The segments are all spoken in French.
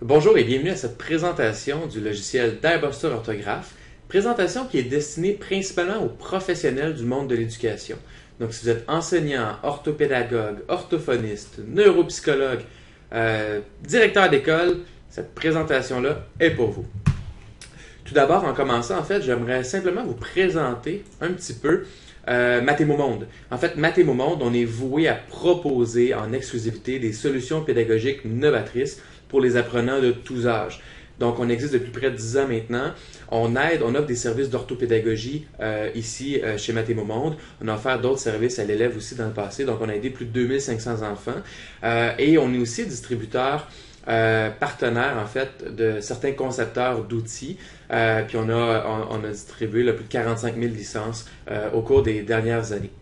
Bonjour et bienvenue à cette présentation du logiciel Diabuster Orthographe, présentation qui est destinée principalement aux professionnels du monde de l'éducation. Donc si vous êtes enseignant, orthopédagogue, orthophoniste, neuropsychologue, directeur d'école, cette présentation-là est pour vous. Tout d'abord, en commençant, j'aimerais simplement vous présenter un petit peu Mathémomonde. En fait, Mathémomonde, on est voué à proposer en exclusivité des solutions pédagogiques novatrices pour les apprenants de tous âges. Donc, on existe depuis près de 10 ans maintenant. On offre des services d'orthopédagogie ici chez Mathémomonde. On a offert d'autres services à l'élève aussi dans le passé. Donc, on a aidé plus de 2500 enfants. Et on est aussi distributeur partenaire en fait de certains concepteurs d'outils. Puis on a distribué plus de 45 000 licences au cours des dernières années.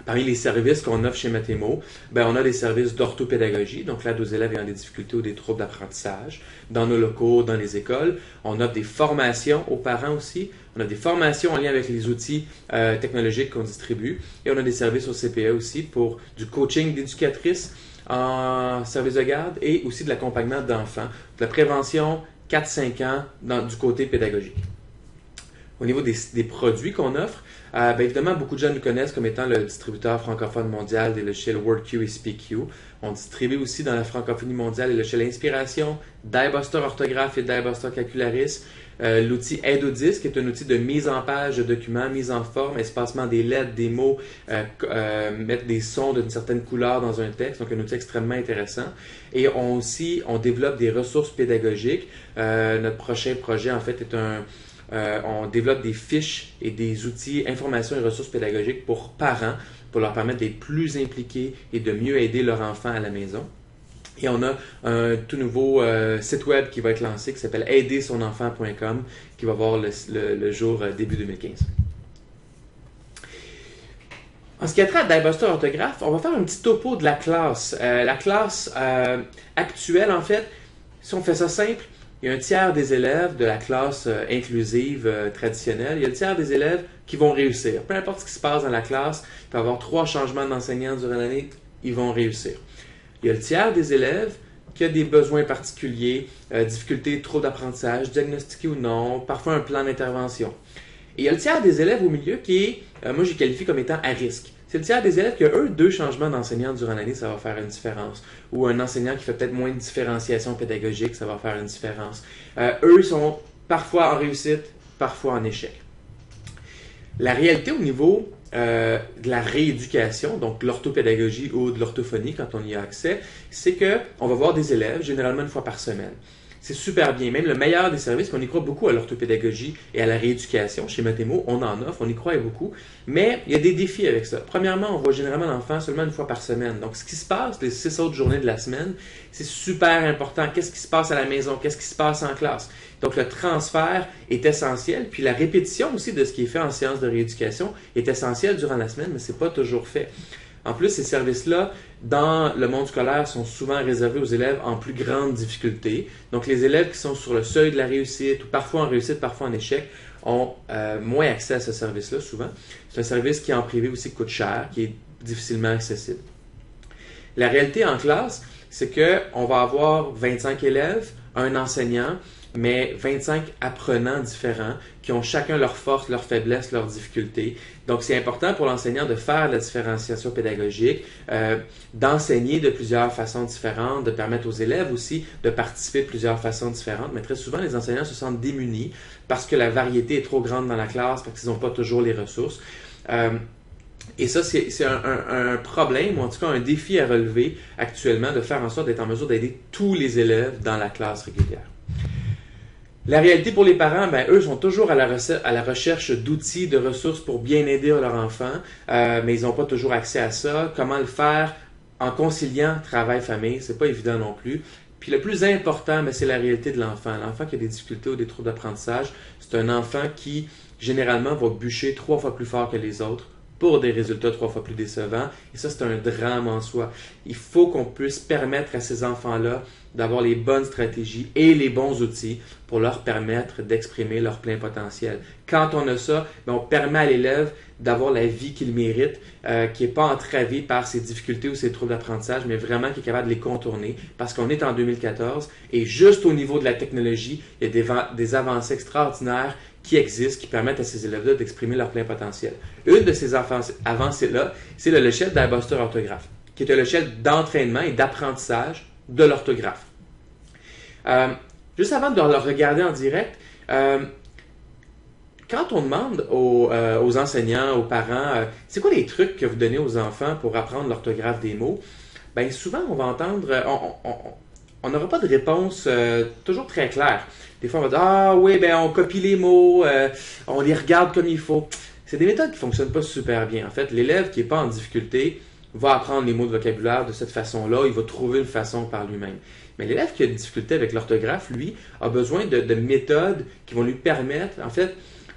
Parmi les services qu'on offre chez Mathémo, on a des services d'orthopédagogie, donc l'aide aux élèves ayant des difficultés ou des troubles d'apprentissage, dans nos locaux, dans les écoles. On offre des formations aux parents aussi. On a des formations en lien avec les outils technologiques qu'on distribue. Et on a des services au CPE aussi pour du coaching d'éducatrices en service de garde et aussi de l'accompagnement d'enfants, de la prévention 4-5 ans du côté pédagogique. Au niveau des produits qu'on offre, évidemment, beaucoup de gens nous connaissent comme étant le distributeur francophone mondial des logiciels WordQ et SpeakQ. On distribue aussi dans la francophonie mondiale les logiciels Inspiration, Diabuster Orthographe et Diabuster Calcularis, l'outil Aide au disque, qui est un outil de mise en page de documents, mise en forme, espacement des lettres, des mots, mettre des sons d'une certaine couleur dans un texte, donc un outil extrêmement intéressant. Et on développe des ressources pédagogiques. Notre prochain projet, en fait, est on développe des fiches et des outils, informations et ressources pédagogiques pour parents, pour leur permettre d'être plus impliqués et de mieux aider leur enfant à la maison. Et on a un tout nouveau site web qui va être lancé qui s'appelle aidersonenfant.com qui va voir le jour début 2015. En ce qui a trait à Diabuster Orthographe, on va faire un petit topo de la classe. La classe actuelle, en fait, si on fait ça simple, il y a un tiers des élèves de la classe inclusive traditionnelle. Il y a le tiers des élèves qui vont réussir. Peu importe ce qui se passe dans la classe, il peut y avoir 3 changements d'enseignants durant l'année, ils vont réussir. Il y a le tiers des élèves qui a des besoins particuliers, difficultés, troubles d'apprentissage, diagnostiqués ou non, parfois un plan d'intervention. Et il y a le tiers des élèves au milieu qui est, moi j'ai qualifié comme étant à risque. C'est le tiers des élèves qui a, eux, 2 changements d'enseignants durant l'année, ça va faire une différence. Ou un enseignant qui fait peut-être moins de différenciation pédagogique, ça va faire une différence. Eux sont parfois en réussite, parfois en échec. La réalité au niveau de la rééducation, donc l'orthopédagogie ou de l'orthophonie quand on y a accès, c'est qu'on va voir des élèves, généralement une fois par semaine. C'est super bien. Même le meilleur des services, qu'on y croit beaucoup à l'orthopédagogie et à la rééducation. Chez Mathémo, on en offre, on y croit beaucoup. Mais il y a des défis avec ça. Premièrement, on voit généralement l'enfant seulement une fois par semaine. Donc, ce qui se passe les 6 autres journées de la semaine, c'est super important. Qu'est-ce qui se passe à la maison? Qu'est-ce qui se passe en classe? Donc, le transfert est essentiel. Puis, la répétition aussi de ce qui est fait en séance de rééducation est essentielle durant la semaine, mais ce n'est pas toujours fait. En plus, ces services-là, dans le monde scolaire, sont souvent réservés aux élèves en plus grande difficulté. Donc, les élèves qui sont sur le seuil de la réussite, ou parfois en réussite, parfois en échec, ont moins accès à ce service-là, souvent. C'est un service qui, en privé aussi, coûte cher, qui est difficilement accessible. La réalité en classe, c'est qu'on va avoir 25 élèves, un enseignant, mais 25 apprenants différents qui ont chacun leurs forces, leurs faiblesses, leurs difficultés. Donc, c'est important pour l'enseignant de faire de la différenciation pédagogique, d'enseigner de plusieurs façons différentes, de permettre aux élèves aussi de participer de plusieurs façons différentes. Mais très souvent, les enseignants se sentent démunis parce que la variété est trop grande dans la classe, parce qu'ils n'ont pas toujours les ressources. Et ça, c'est un problème, ou en tout cas un défi à relever actuellement, de faire en sorte d'être en mesure d'aider tous les élèves dans la classe régulière. La réalité pour les parents, eux sont toujours à la recherche d'outils, de ressources pour bien aider leur enfant, mais ils n'ont pas toujours accès à ça. Comment le faire en conciliant travail-famille, c'est pas évident non plus. Puis le plus important, c'est la réalité de l'enfant. L'enfant qui a des difficultés ou des troubles d'apprentissage, c'est un enfant qui, généralement, va bûcher 3 fois plus fort que les autres pour des résultats 3 fois plus décevants. Et ça, c'est un drame en soi. Il faut qu'on puisse permettre à ces enfants-là d'avoir les bonnes stratégies et les bons outils pour leur permettre d'exprimer leur plein potentiel. Quand on a ça, on permet à l'élève d'avoir la vie qu'il mérite, qui n'est pas entravée par ses difficultés ou ses troubles d'apprentissage, mais vraiment qui est capable de les contourner parce qu'on est en 2014 et juste au niveau de la technologie, il y a des avancées extraordinaires qui existent, qui permettent à ces élèves-là d'exprimer leur plein potentiel. Une de ces avancées-là, c'est le logiciel d'iBuster Orthographe, qui est un logiciel d'entraînement et d'apprentissage de l'orthographe. Juste avant de le regarder en direct, quand on demande aux enseignants, aux parents, c'est quoi les trucs que vous donnez aux enfants pour apprendre l'orthographe des mots, bien souvent on va entendre, on n'aura pas de réponse toujours très claire. Des fois on va dire, ah oui, ben on copie les mots, on les regarde comme il faut. C'est des méthodes qui ne fonctionnent pas super bien. En fait, l'élève qui n'est pas en difficulté va apprendre les mots de vocabulaire de cette façon-là, il va trouver une façon par lui-même. Mais l'élève qui a des difficultés avec l'orthographe, lui, a besoin de méthodes qui vont lui permettre, en fait,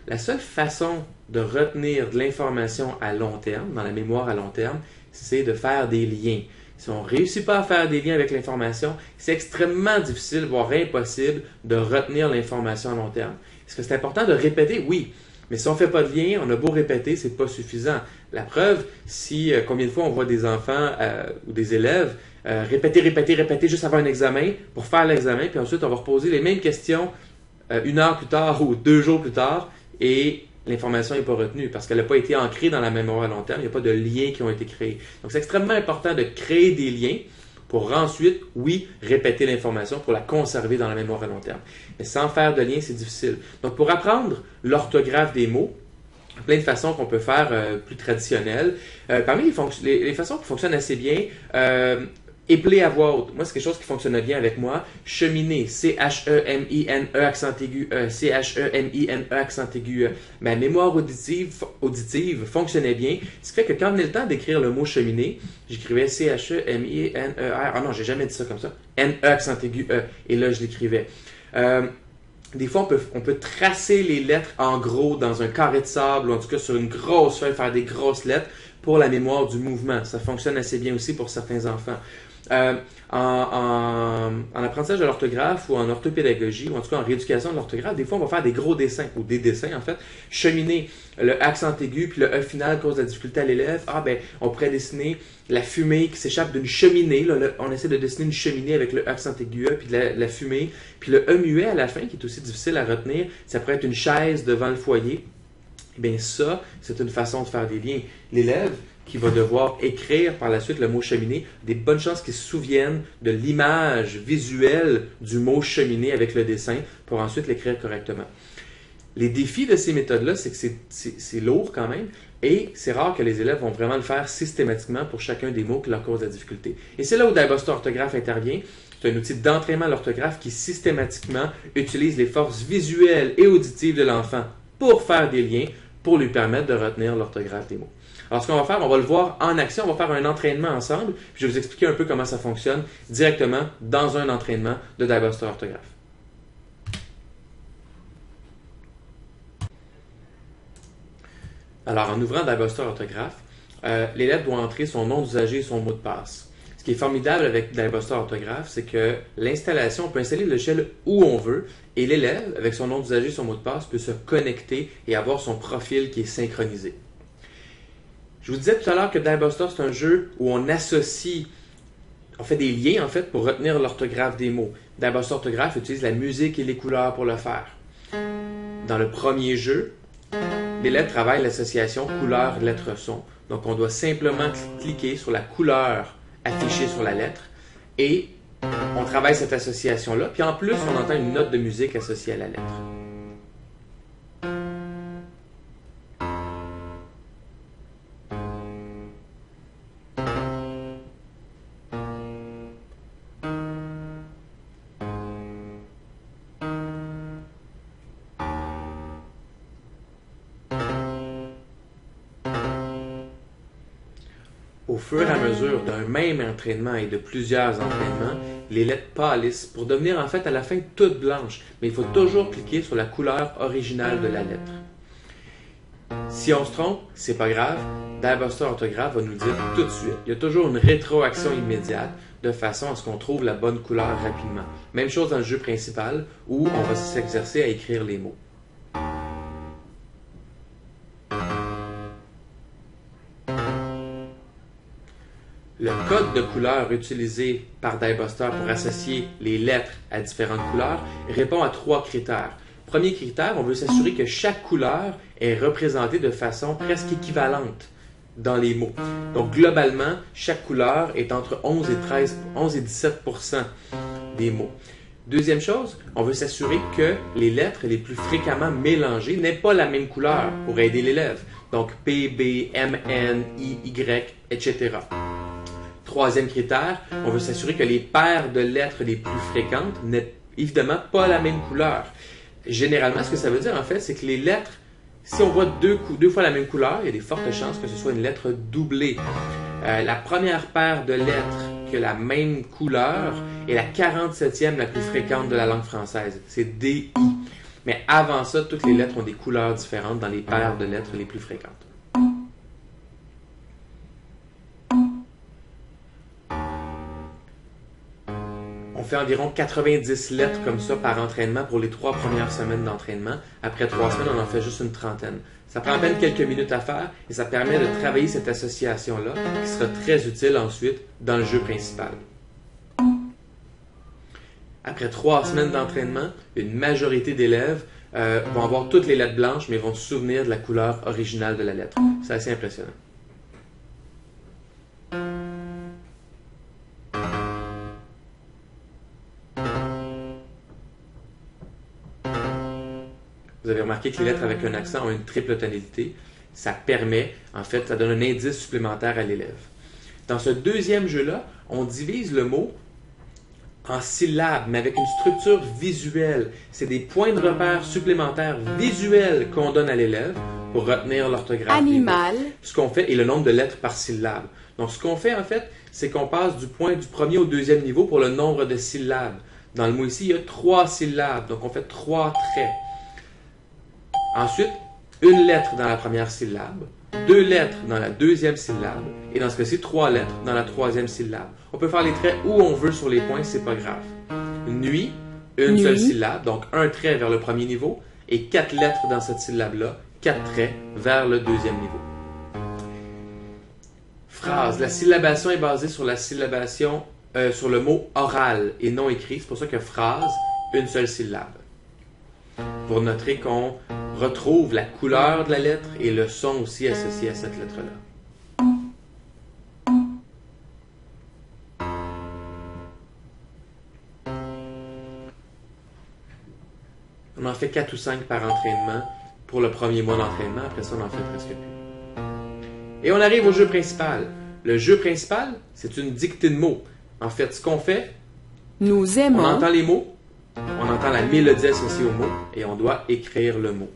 la seule façon de retenir de l'information à long terme, dans la mémoire à long terme, c'est de faire des liens. Si on ne réussit pas à faire des liens avec l'information, c'est extrêmement difficile, voire impossible, de retenir l'information à long terme. Est-ce que c'est important de répéter? Oui. Mais si on ne fait pas de lien, on a beau répéter, c'est pas suffisant. La preuve, si combien de fois on voit des enfants ou des élèves répéter juste avant un examen pour faire l'examen, puis ensuite on va reposer les mêmes questions 1 heure plus tard ou 2 jours plus tard, et l'information n'est pas retenue parce qu'elle n'a pas été ancrée dans la mémoire à long terme, il n'y a pas de liens qui ont été créés. Donc c'est extrêmement important de créer des liens pour ensuite, oui, répéter l'information pour la conserver dans la mémoire à long terme. Mais sans faire de lien, c'est difficile. Donc pour apprendre l'orthographe des mots, il y a plein de façons qu'on peut faire plus traditionnelles. Parmi les façons qui fonctionnent assez bien, épeler à voix haute. Moi, c'est quelque chose qui fonctionne bien avec moi. Cheminer, C-H-E-M-I-N-E, accent aigu E, C-H-E-M-I-N-E, accent aigu E. Ma mémoire auditive fonctionnait bien. Ce qui fait que quand venait le temps d'écrire le mot cheminer, j'écrivais C-H-E-M-I-N-E-R. Ah non, j'ai jamais dit ça comme ça. N-E, accent aigu E. Et là, je l'écrivais. Des fois, on peut tracer les lettres en gros dans un carré de sable ou en tout cas sur une grosse feuille, faire des grosses lettres pour la mémoire du mouvement. Ça fonctionne assez bien aussi pour certains enfants. En apprentissage de l'orthographe ou en orthopédagogie, ou en tout cas en rééducation de l'orthographe, des fois on va faire des gros dessins, ou des dessins en fait. Cheminer, le accent aigu puis le E final cause de la difficulté à l'élève. Ah ben, on pourrait dessiner la fumée qui s'échappe d'une cheminée. Là, on essaie de dessiner une cheminée avec le accent aigu E puis la fumée. Puis le E muet à la fin, qui est aussi difficile à retenir, ça pourrait être une chaise devant le foyer. Eh bien ça, c'est une façon de faire des liens. L'élève qui va devoir écrire par la suite le mot cheminée, des bonnes chances qu'il se souvienne de l'image visuelle du mot cheminée avec le dessin pour ensuite l'écrire correctement. Les défis de ces méthodes-là, c'est que c'est lourd quand même et c'est rare que les élèves vont vraiment le faire systématiquement pour chacun des mots qui leur causent la difficulté. Et c'est là où d'iBuster Orthographe intervient. C'est un outil d'entraînement à l'orthographe qui systématiquement utilise les forces visuelles et auditives de l'enfant pour faire des liens, pour lui permettre de retenir l'orthographe des mots. Alors, ce qu'on va faire, on va le voir en action, on va faire un entraînement ensemble, puis je vais vous expliquer un peu comment ça fonctionne directement dans un entraînement de d'iBuster Orthographe. Alors, en ouvrant d'iBuster Orthographe, l'élève doit entrer son nom d'usager et son mot de passe. Ce qui est formidable avec d'iBuster Orthographe, c'est que l'installation, on peut installer le logiciel où on veut, et l'élève, avec son nom d'usager et son mot de passe, peut se connecter et avoir son profil qui est synchronisé. Je vous disais tout à l'heure que d'iBuster, c'est un jeu où on associe, on fait des liens en fait pour retenir l'orthographe des mots. d'iBuster Orthographe utilise la musique et les couleurs pour le faire. Dans le premier jeu, l'élève travaille l'association couleur-lettre-son. Donc, on doit simplement cliquer sur la couleur affichée sur la lettre et on travaille cette association-là. Puis en plus, on entend une note de musique associée à la lettre. Au fur et à mesure d'un même entraînement et de plusieurs entraînements, les lettres pâlissent pour devenir en fait à la fin toutes blanches, mais il faut toujours cliquer sur la couleur originale de la lettre. Si on se trompe, c'est pas grave. Diebuster Orthographe va nous le dire tout de suite. Il y a toujours une rétroaction immédiate de façon à ce qu'on trouve la bonne couleur rapidement. Même chose dans le jeu principal où on va s'exercer à écrire les mots. Le code de couleur utilisé par Diebuster pour associer les lettres à différentes couleurs répond à 3 critères. Premier critère, on veut s'assurer que chaque couleur est représentée de façon presque équivalente dans les mots. Donc, globalement, chaque couleur est entre 11 et 17% des mots. Deuxième chose, on veut s'assurer que les lettres les plus fréquemment mélangées n'aient pas la même couleur pour aider l'élève. Donc, P, B, M, N, I, Y, etc. Troisième critère, on veut s'assurer que les paires de lettres les plus fréquentes n'aient évidemment pas la même couleur. Généralement, ce que ça veut dire, en fait, c'est que les lettres, si on voit deux fois la même couleur, il y a des fortes chances que ce soit une lettre doublée. La première paire de lettres qui a la même couleur est la 47e la plus fréquente de la langue française. C'est D, I. Mais avant ça, toutes les lettres ont des couleurs différentes dans les paires de lettres les plus fréquentes. On fait environ 90 lettres comme ça par entraînement pour les 3 premières semaines d'entraînement. Après 3 semaines, on en fait juste une trentaine. Ça prend à peine quelques minutes à faire et ça permet de travailler cette association-là qui sera très utile ensuite dans le jeu principal. Après 3 semaines d'entraînement, une majorité d'élèves vont avoir toutes les lettres blanches mais vont se souvenir de la couleur originale de la lettre. C'est assez impressionnant. Vous avez remarqué que les lettres avec un accent ont une triple tonalité. Ça permet, en fait, ça donne un indice supplémentaire à l'élève. Dans ce deuxième jeu-là, on divise le mot en syllabes, mais avec une structure visuelle. C'est des points de repère supplémentaires visuels qu'on donne à l'élève pour retenir l'orthographe. Animal. Ce qu'on fait est le nombre de lettres par syllabe. Donc, ce qu'on fait, en fait, c'est qu'on passe du premier au deuxième niveau pour le nombre de syllabes. Dans le mot ici, il y a 3 syllabes. Donc, on fait 3 traits. Ensuite, une lettre dans la première syllabe, 2 lettres dans la deuxième syllabe, et dans ce cas-ci, 3 lettres dans la troisième syllabe. On peut faire les traits où on veut sur les points, c'est pas grave. Nuit, une seule syllabe, donc un trait vers le premier niveau, et 4 lettres dans cette syllabe-là, 4 traits vers le deuxième niveau. Phrase. La syllabation est basée sur la syllabation, sur le mot oral et non écrit. C'est pour ça que phrase, une seule syllabe. Vous noterez qu'on retrouve la couleur de la lettre et le son aussi associé à cette lettre-là. On en fait 4 ou 5 par entraînement pour le premier mois d'entraînement. Après ça, on en fait presque plus. Et on arrive au jeu principal. Le jeu principal, c'est une dictée de mots. En fait, ce qu'on fait, Nous aimons. on entend les mots, on entend la mélodie associée au mot et on doit écrire le mot.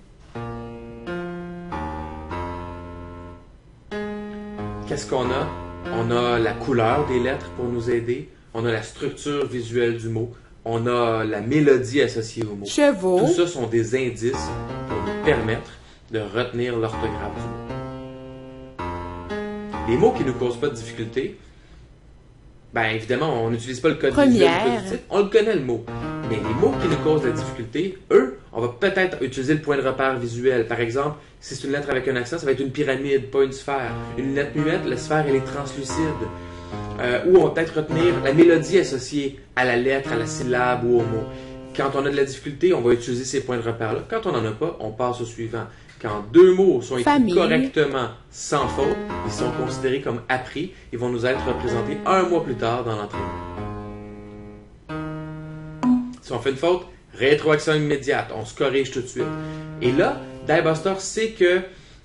Qu'est-ce qu'on a? On a la couleur des lettres pour nous aider, on a la structure visuelle du mot, on a la mélodie associée au mot. Chevaux. Tout ça sont des indices pour nous permettre de retenir l'orthographe du mot. Les mots qui ne nous causent pas de difficulté, bien évidemment, on n'utilise pas le code visuel positif, on le connaît le mot. Mais les mots qui nous causent de la difficulté, eux, on va peut-être utiliser le point de repère visuel. Par exemple, si c'est une lettre avec un accent, ça va être une pyramide, pas une sphère. Une lettre muette, la sphère, elle est translucide. Ou on va peut-être retenir la mélodie associée à la lettre, à la syllabe ou au mot. Quand on a de la difficulté, on va utiliser ces points de repère-là. Quand on n'en a pas, on passe au suivant. Quand 2 mots sont écrits correctement, sans faute, ils sont considérés comme appris. Ils vont nous être représentés 1 mois plus tard dans l'entraînement. Si on fait une faute, rétroaction immédiate, on se corrige tout de suite. Et là, Diebuster sait que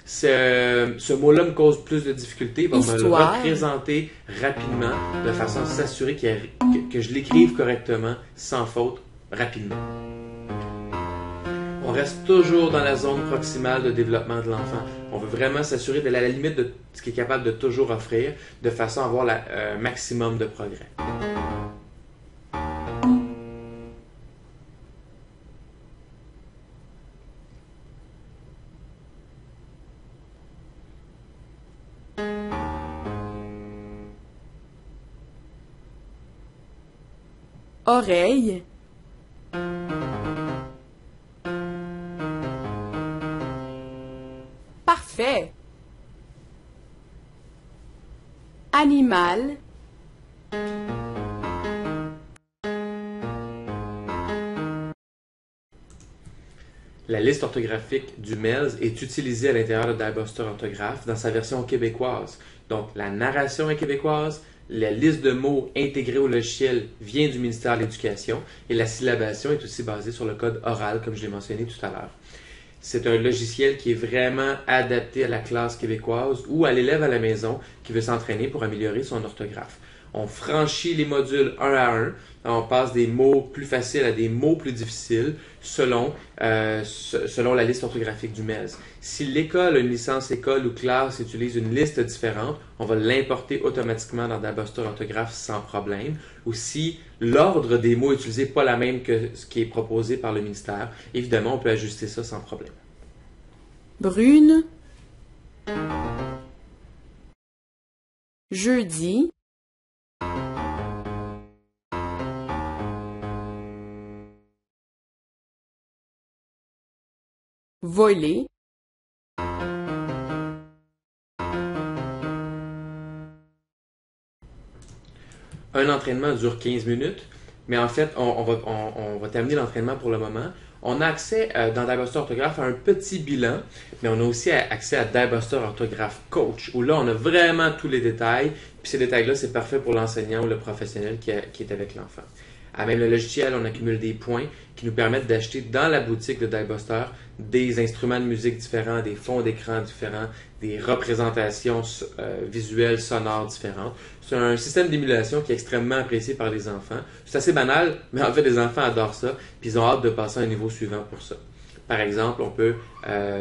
ce mot-là me cause plus de difficultés. Il va me le représenter rapidement de façon à s'assurer que je l'écrive correctement, sans faute, rapidement. On reste toujours dans la zone proximale de développement de l'enfant. On veut vraiment s'assurer de la limite de ce qu'il est capable de toujours offrir, de façon à avoir un maximum de progrès. Oreille. Parfait. Animal. La liste orthographique du MELS est utilisée à l'intérieur de DieBuster Orthographe dans sa version québécoise. Donc, la narration est québécoise, la liste de mots intégrés au logiciel vient du ministère de l'Éducation et la syllabation est aussi basée sur le code oral, comme je l'ai mentionné tout à l'heure. C'est un logiciel qui est vraiment adapté à la classe québécoise ou à l'élève à la maison qui veut s'entraîner pour améliorer son orthographe. On franchit les modules un à un, on passe des mots plus faciles à des mots plus difficiles selon la liste orthographique du MELS. Si l'école a une licence école ou classe utilise une liste différente, on va l'importer automatiquement dans DieBuster Orthographe sans problème. Ou si l'ordre des mots utilisés n'est pas la même que ce qui est proposé par le ministère, évidemment, on peut ajuster ça sans problème. Brune. Jeudi. Voler. Un entraînement dure 15 minutes, mais en fait, on va terminer l'entraînement pour le moment. On a accès dans DieBuster Orthographe à un petit bilan, mais on a aussi accès à DieBuster Orthographe Coach, où là, on a vraiment tous les détails. Puis ces détails-là, c'est parfait pour l'enseignant ou le professionnel qui est avec l'enfant. À même le logiciel, on accumule des points qui nous permettent d'acheter dans la boutique de DieBuster des instruments de musique différents, des fonds d'écran différents, des représentations visuelles, sonores différentes. C'est un système d'émulation qui est extrêmement apprécié par les enfants. C'est assez banal, mais en fait, les enfants adorent ça, puis ils ont hâte de passer à un niveau suivant pour ça. Par exemple, on peut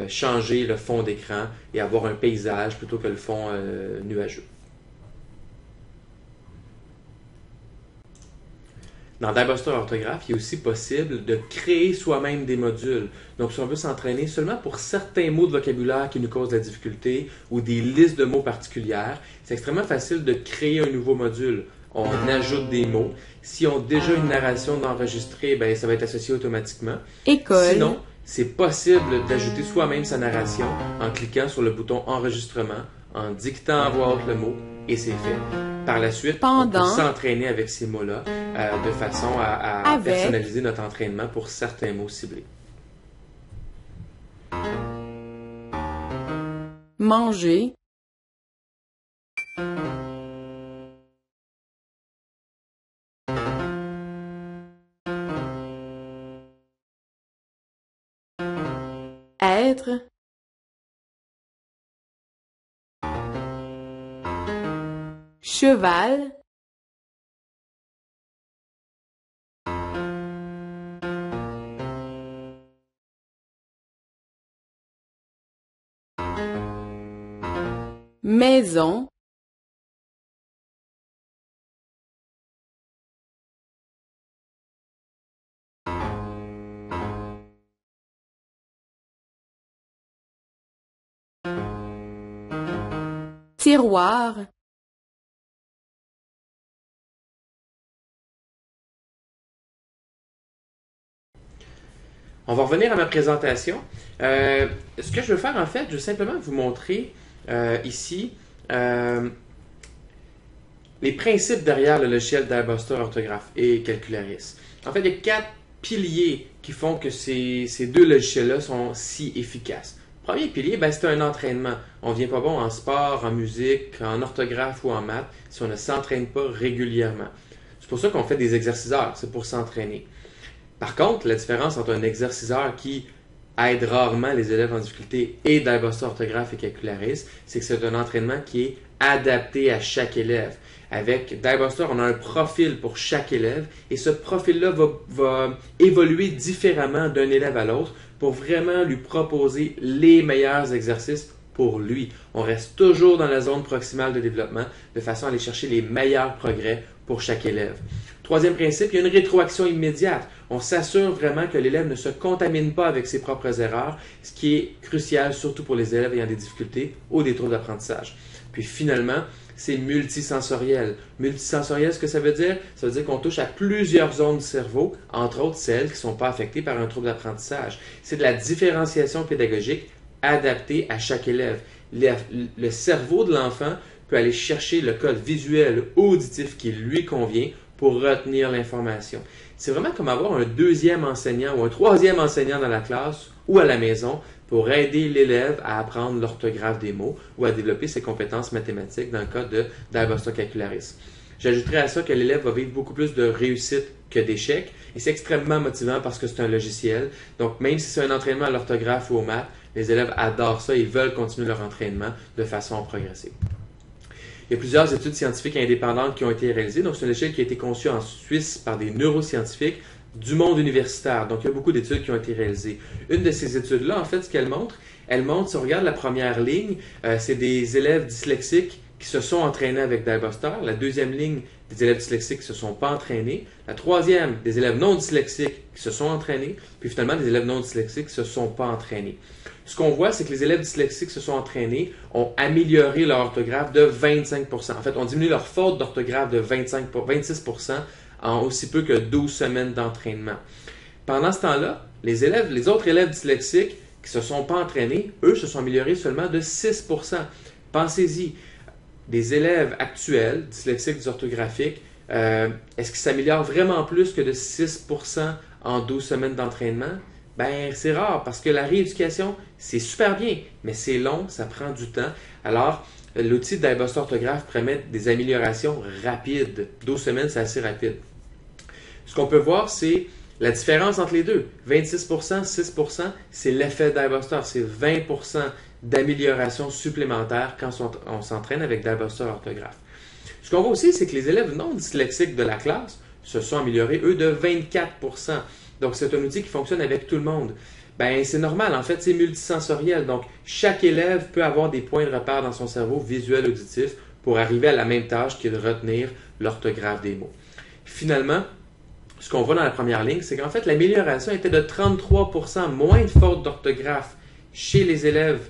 changer le fond d'écran et avoir un paysage plutôt que le fond nuageux. Dans DieBuster Orthographe, il est aussi possible de créer soi-même des modules. Donc, si on veut s'entraîner seulement pour certains mots de vocabulaire qui nous causent de la difficulté ou des listes de mots particulières, c'est extrêmement facile de créer un nouveau module. On ajoute des mots. Si on a déjà une narration d'enregistrer, ben, ça va être associé automatiquement. École. Sinon, c'est possible d'ajouter soi-même sa narration en cliquant sur le bouton enregistrement, en dictant à voix haute le mot, et c'est fait. Par la suite, on peut s'entraîner avec ces mots-là de façon à personnaliser notre entraînement pour certains mots ciblés. Manger. Être. Cheval. Maison. Tiroir. On va revenir à ma présentation. Ce que je veux faire, en fait, je veux simplement vous montrer ici les principes derrière le logiciel DieBuster Orthographe et Calcularis. En fait, il y a 4 piliers qui font que ces deux logiciels-là sont si efficaces. Le premier pilier, ben, c'est un entraînement. On ne vient pas bon en sport, en musique, en orthographe ou en maths si on ne s'entraîne pas régulièrement. C'est pour ça qu'on fait des exerciceurs, c'est pour s'entraîner. Par contre, la différence entre un exerciceur qui aide rarement les élèves en difficulté et DieBuster Orthographe et Calcularis, c'est que c'est un entraînement qui est adapté à chaque élève. Avec DieBuster, on a un profil pour chaque élève et ce profil-là va évoluer différemment d'un élève à l'autre pour vraiment lui proposer les meilleurs exercices pour lui. On reste toujours dans la zone proximale de développement de façon à aller chercher les meilleurs progrès pour chaque élève. Troisième principe, il y a une rétroaction immédiate. On s'assure vraiment que l'élève ne se contamine pas avec ses propres erreurs, ce qui est crucial surtout pour les élèves ayant des difficultés ou des troubles d'apprentissage. Puis finalement, c'est multisensoriel. Multisensoriel, ce que ça veut dire? Ça veut dire qu'on touche à plusieurs zones du cerveau, entre autres celles qui ne sont pas affectées par un trouble d'apprentissage. C'est de la différenciation pédagogique adaptée à chaque élève. Le cerveau de l'enfant peut aller chercher le code visuel ou auditif qui lui convient pour retenir l'information. C'est vraiment comme avoir un deuxième enseignant ou un troisième enseignant dans la classe ou à la maison pour aider l'élève à apprendre l'orthographe des mots ou à développer ses compétences mathématiques dans le cas d'Alboston Calcularis. J'ajouterais à ça que l'élève va vivre beaucoup plus de réussite que d'échecs et c'est extrêmement motivant parce que c'est un logiciel. Donc même si c'est un entraînement à l'orthographe ou aux maths, les élèves adorent ça, ils veulent continuer leur entraînement de façon progressive. Il y a plusieurs études scientifiques indépendantes qui ont été réalisées. Donc, c'est une échelle qui a été conçue en Suisse par des neuroscientifiques du monde universitaire. Donc, il y a beaucoup d'études qui ont été réalisées. Une de ces études-là, en fait, ce qu'elle montre, si on regarde la première ligne, c'est des élèves dyslexiques qui se sont entraînés avec Diebuster. La deuxième ligne, des élèves dyslexiques qui ne se sont pas entraînés. La troisième, des élèves non dyslexiques qui se sont entraînés. Puis finalement, des élèves non dyslexiques qui ne se sont pas entraînés. Ce qu'on voit, c'est que les élèves dyslexiques qui se sont entraînés ont amélioré leur orthographe de 25%. En fait, ont diminué leur faute d'orthographe de 26% en aussi peu que 12 semaines d'entraînement. Pendant ce temps-là, les autres élèves dyslexiques qui ne se sont pas entraînés, eux, se sont améliorés seulement de 6%. Pensez-y, des élèves actuels, dyslexiques, dysorthographiques, est-ce qu'ils s'améliorent vraiment plus que de 6% en 12 semaines d'entraînement? Ben, c'est rare parce que la rééducation, c'est super bien, mais c'est long, ça prend du temps. Alors, l'outil de Diebuster Orthographe permet des améliorations rapides. 12 semaines, c'est assez rapide. Ce qu'on peut voir, c'est la différence entre les deux. 26%, 6%, c'est l'effet Diebuster. C'est 20% d'amélioration supplémentaire quand on s'entraîne avec Diebuster Orthographe. Ce qu'on voit aussi, c'est que les élèves non dyslexiques de la classe se sont améliorés, eux, de 24%. Donc, c'est un outil qui fonctionne avec tout le monde. Ben, c'est normal, en fait, c'est multisensoriel. Donc, chaque élève peut avoir des points de repère dans son cerveau visuel, auditif, pour arriver à la même tâche qui est de retenir l'orthographe des mots. Finalement, ce qu'on voit dans la première ligne, c'est qu'en fait, l'amélioration était de 33% moins de fautes d'orthographe chez les élèves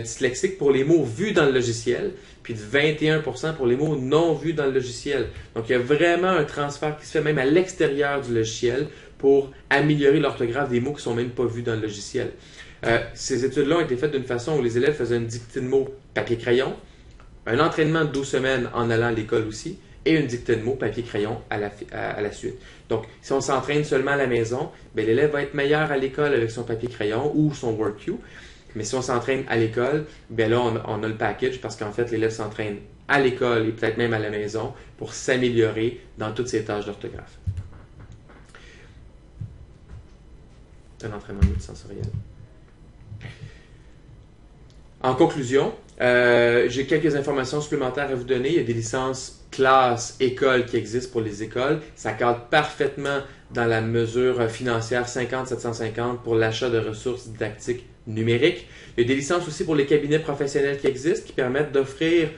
dyslexiques pour les mots vus dans le logiciel, puis de 21% pour les mots non vus dans le logiciel. Donc, il y a vraiment un transfert qui se fait même à l'extérieur du logiciel pour améliorer l'orthographe des mots qui ne sont même pas vus dans le logiciel. Ces études-là ont été faites d'une façon où les élèves faisaient une dictée de mots papier-crayon, un entraînement de 12 semaines en allant à l'école aussi, et une dictée de mots papier-crayon à la suite. Donc, si on s'entraîne seulement à la maison, ben, l'élève va être meilleur à l'école avec son papier-crayon ou son WorkQ. Mais si on s'entraîne à l'école, bien là, on a le package parce qu'en fait, l'élève s'entraîne à l'école et peut-être même à la maison pour s'améliorer dans toutes ses tâches d'orthographe. C'est un entraînement multisensoriel. En conclusion, j'ai quelques informations supplémentaires à vous donner. Il y a des licences classe, école qui existent pour les écoles. Ça cadre parfaitement dans la mesure financière 50-750 pour l'achat de ressources didactiques numériques. Il y a des licences aussi pour les cabinets professionnels qui existent qui permettent d'offrir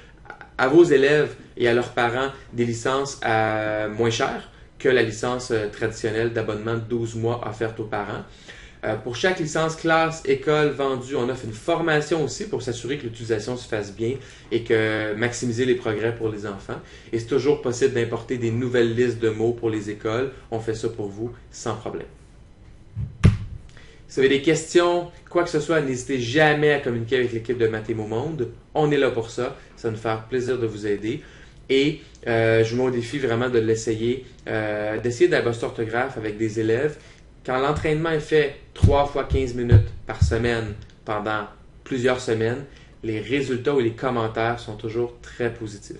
à vos élèves et à leurs parents des licences moins chères que la licence traditionnelle d'abonnement de 12 mois offerte aux parents. Pour chaque licence classe, école vendue, on offre une formation aussi pour s'assurer que l'utilisation se fasse bien et que maximiser les progrès pour les enfants. Et c'est toujours possible d'importer des nouvelles listes de mots pour les écoles. On fait ça pour vous sans problème. Si vous avez des questions, quoi que ce soit, n'hésitez jamais à communiquer avec l'équipe de Mathémo Monde. On est là pour ça. Ça va nous faire plaisir de vous aider. Et je vous mets au défi vraiment de l'essayer, d'essayer Diebuster Orthographe avec des élèves. Quand l'entraînement est fait 3 fois 15 minutes par semaine pendant plusieurs semaines, les résultats ou les commentaires sont toujours très positifs.